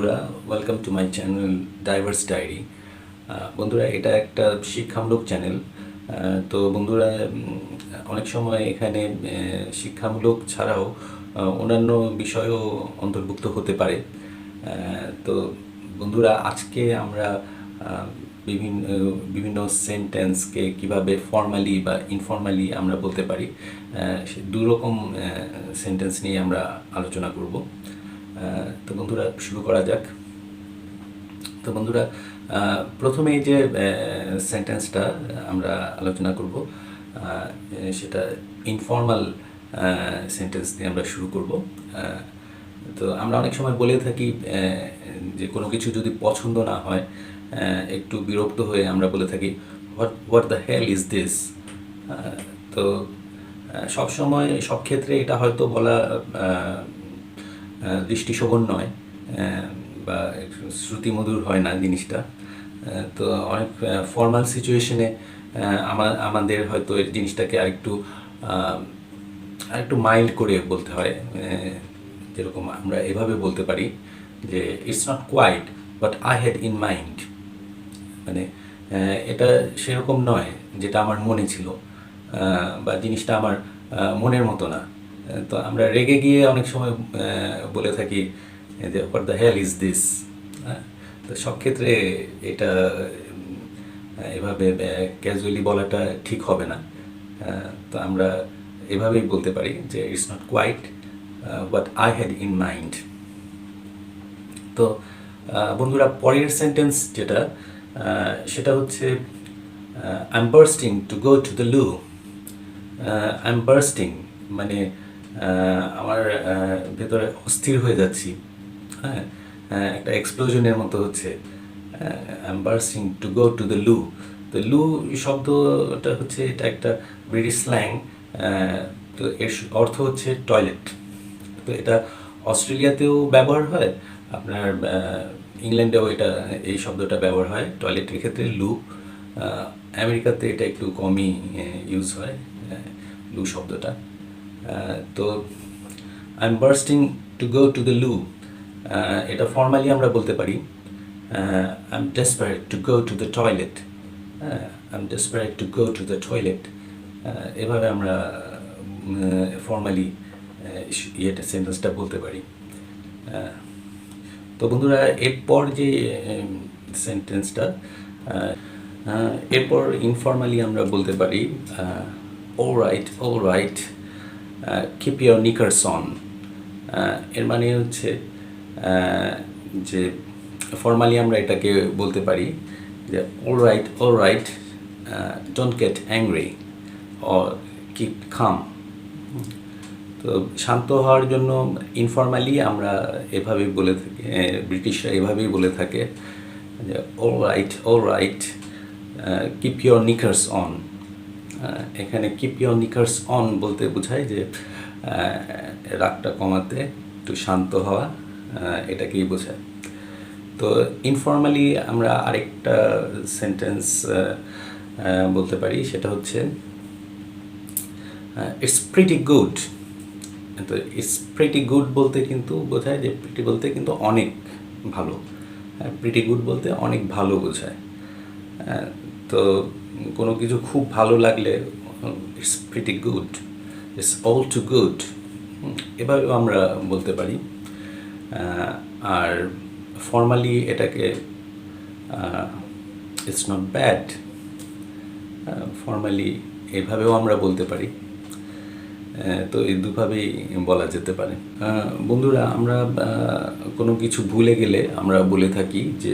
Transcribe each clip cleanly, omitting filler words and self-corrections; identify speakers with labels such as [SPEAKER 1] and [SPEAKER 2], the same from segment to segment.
[SPEAKER 1] বন্ধুরা, welcome to my channel Diverse Diary. বন্ধুরা, এটা একটা শিক্ষামূলক চ্যানেল। তো বন্ধুরা, অনেক সময় এখানে শিক্ষামূলক ছাড়াও অন্যান্য বিষয়ও অন্তর্ভুক্ত হতে পারে। তো বন্ধুরা, আজকে আমরা বিভিন্ন বিভিন্ন সেন্টেন্সকে কিভাবে ফর্মালি বা ইনফর্মালি আমরা বলতে পারি, দু রকম সেন্টেন্স নিয়ে আমরা আলোচনা করব। তো বন্ধুরা, শুরু করা যাক। তো বন্ধুরা, প্রথমে যে সেন্টেন্সটা আমরা আলোচনা করব সেটা ইনফর্মাল সেন্টেন্স দিয়ে আমরা শুরু করব। তো আমরা অনেক সময় বলে থাকি যে কোনো কিছু যদি পছন্দ না হয়, একটু বিরক্ত হয়ে আমরা বলে থাকি what the hell is this. তো সব সময় সব ক্ষেত্রে এটা হয়তো বলা দৃষ্টিশোভন নয় বা শ্রুতিমধুর হয় না জিনিসটা। তো অনেক ফর্মাল সিচুয়েশনে আমাদের হয়তো এই জিনিসটাকে আরেকটু মাইল্ড করে বলতে হয়। যেরকম আমরা এভাবে বলতে পারি যে it's not quite but I had in mind. মানে এটা সেরকম নয় যেটা আমার মনে ছিল, বা জিনিসটা আমার মনের মতো না। তো আমরা রেগে গিয়ে অনেক সময় বলে থাকি যে what the hell is this. তো সব ক্ষেত্রে এটা এভাবে ক্যাজুয়ালি বলাটা ঠিক হবে না। তো আমরা এভাবেই বলতে পারি যে it's not quite what I had in mind. তো বন্ধুরা, পরের সেন্টেন্স যেটা সেটা হচ্ছে I am bursting to go to the loo. I am bursting মানে আমার ভেতরে অস্থির হয়ে যাচ্ছি, হ্যাঁ, একটা এক্সপ্লোশনের মতো হচ্ছে। I am bursting to go to the লু। তো লু শব্দটা হচ্ছে, এটা একটা ব্রিটিশ স্ল্যাং। তো এর অর্থ হচ্ছে টয়লেট। তো এটা অস্ট্রেলিয়াতেও ব্যবহার হয়, আপনার ইংল্যান্ডেও এই শব্দটা ব্যবহার হয় টয়লেটের ক্ষেত্রে, লু। আমেরিকাতে এটা একটু কমই ইউজ হয়, লু শব্দটা। তো I am bursting to go to the লু, এটা ফর্মালি আমরা বলতে পারি I am desperate two go to the toilet. I am desperate two go to the toilet. এভাবে আমরা ফর্মালি সেন্টেন্সটা বলতে পারি। তো বন্ধুরা, এরপর যে সেন্টেন্সটা, এরপর ইনফর্মালি আমরা বলতে পারি অলরাইট কিপ ইউর নিকার্স অন। এর মানে হচ্ছে যে ফর্মালি আমরা এটাকে বলতে পারি যে alright don't get angry or keep calm. তো শান্ত হওয়ার জন্য ইনফর্মালি আমরা এভাবেই বলে থাকি, ব্রিটিশরা এভাবেই বলে থাকে যে অলরাইট কিপ ইউর নিকার্স অন। এখানে কিপ ইউর নিকার্স অন বলতে বোঝায় যে রাগটা কমাতে, একটু শান্ত হওয়া, এটাকেই বোঝায়। তো ইনফর্মালি আমরা আরেকটা সেন্টেন্স বলতে পারি, সেটা হচ্ছে ইটস প্রিটি গুড। তো ইটস প্রিটি গুড বলতে কিন্তু বোঝায় যে প্রিটি বলতে কিন্তু অনেক ভালো, প্রিটি গুড বলতে অনেক ভালো বোঝায়। তো কোনো কিছু খুব ভালো লাগলে it's pretty good, it's all two good, এভাবেও আমরা বলতে পারি। আর ফর্মালি এটাকে ইটস নট ব্যাড, ফর্মালি এভাবেও আমরা বলতে পারি। তো এই দুভাবেই বলা যেতে পারে। বন্ধুরা, আমরা কোনো কিছু ভুলে গেলে আমরা বলে থাকি যে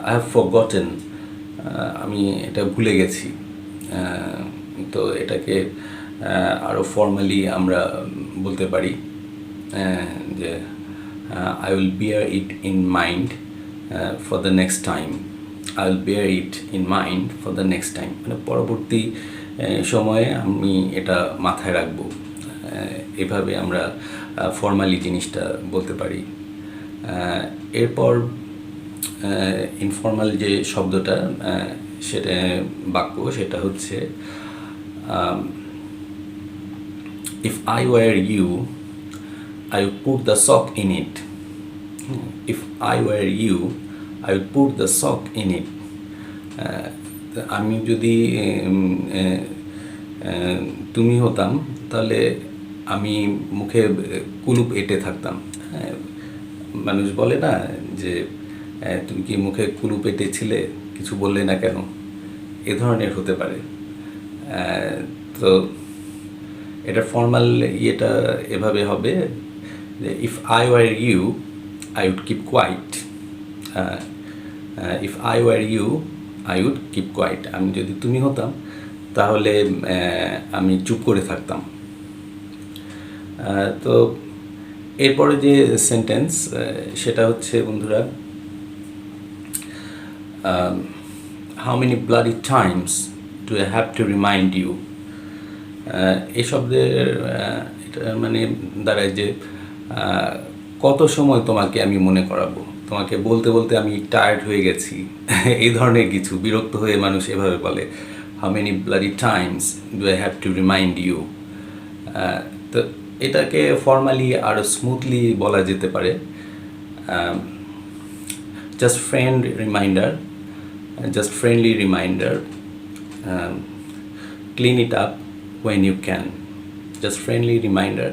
[SPEAKER 1] আই হ্যাভ ফরগটেন, আমি এটা ভুলে গেছি। তো এটাকে আরও ফর্মালি আমরা বলতে পারি যে I will bear it in mind for the next time. I will bear it in mind for the next time, মানে পরবর্তী সময়ে আমি এটা মাথায় রাখবো। এভাবে আমরা ফর্মালি জিনিসটা বলতে পারি। এরপর ইনফর্মাল যে শব্দটা, সেটা বাক্য, সেটা হচ্ছে if I were you I would put the sock in it. If I were you I would put the sock in it. আমি যদি তুমি হতাম তাহলে আমি মুখে কুলুপ এঁটে থাকতাম। হ্যাঁ, মানুষ বলে না যে তুমি কি মুখে কুলুপ এঁটেছিলে, কিছু বললে না কেন, এ ধরনের হতে পারে। তো এটার ফর্মাল ইয়েটা এভাবে হবে যে if I were you I would keep quiet. If I were you I would keep quiet. আমি যদি তুমি হতাম তাহলে আমি চুপ করে থাকতাম। তো এরপরে যে সেন্টেন্স সেটা হচ্ছে বন্ধুরা, how many bloody times do I have to remind you. এই শব্দের এটা মানে দাঁড়ায় যে কত সময় তোমাকে আমি মনে করাবো, তোমাকে বলতে বলতে আমি টায়ার্ড হয়ে গেছি, এই ধরনের কিছু, বিরক্ত হয়ে মানুষ এভাবে বলে, how many bloody times do I have to remind you. তো এটাকে ফর্মালি আরও স্মুথলি বলা যেতে পারে, just reminder, just friendly reminder, clean it up when you can. Just friendly reminder,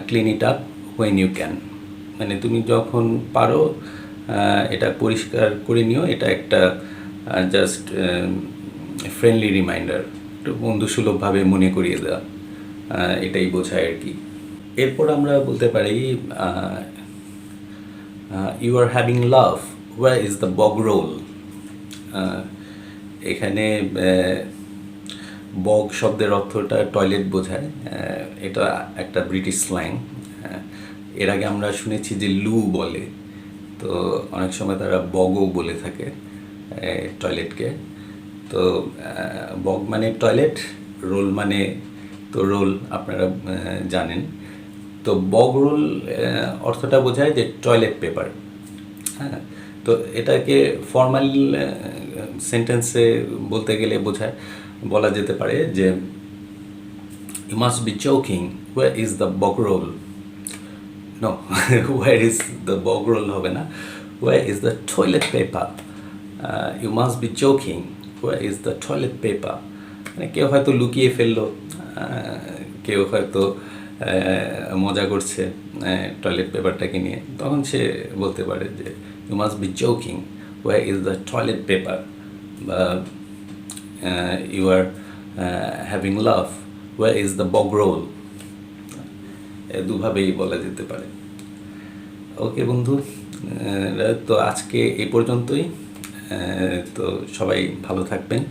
[SPEAKER 1] clean it up when you can. মানে তুমি যখন পারো এটা পরিষ্কার করে নিও, এটা একটা জাস্ট ফ্রেন্ডলি রিমাইন্ডার, একটু বন্ধুসুলভভাবে মনে করিয়ে দেওয়া, এটাই বোঝায় আর কি। এরপর আমরা বলতে পারি you are having love, where is the bog roll. এখানে বগ শব্দের অর্থটা টয়লেট বোঝায়, এটা একটা ব্রিটিশ স্ল্যাং। এর আগে আমরা শুনেছি যে লু বলে, তো অনেক সময় তারা বগও বলে থাকে টয়লেটকে। তো বগ মানে টয়লেট, রোল মানে তো রোল আপনারা জানেন। তো বগ রোল অর্থটা বোঝায় যে টয়লেট পেপার। হ্যাঁ, তো এটাকে ফর্মাল সেন্টেন্সে বলতে গেলে বলা যেতে পারে যে you must be joking, where is the bog roll. No, where is the bog roll হবে না, where is the toilet paper. You must be joking, where is the toilet paper. মানে কেউ হয়তো লুকিয়ে ফেললো, কেউ হয়তো মজা করছে টয়লেট পেপারটাকে নিয়ে, তখন সে বলতে পারে যে you must be joking, where is the toilet paper. বা you are having love, where is the bog roll? দুভাবেই বলা যেতে পারে। ওকে বন্ধু, তো আজকে এই পর্যন্তই। তো সবাই ভালো থাকবেন।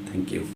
[SPEAKER 1] Thank you.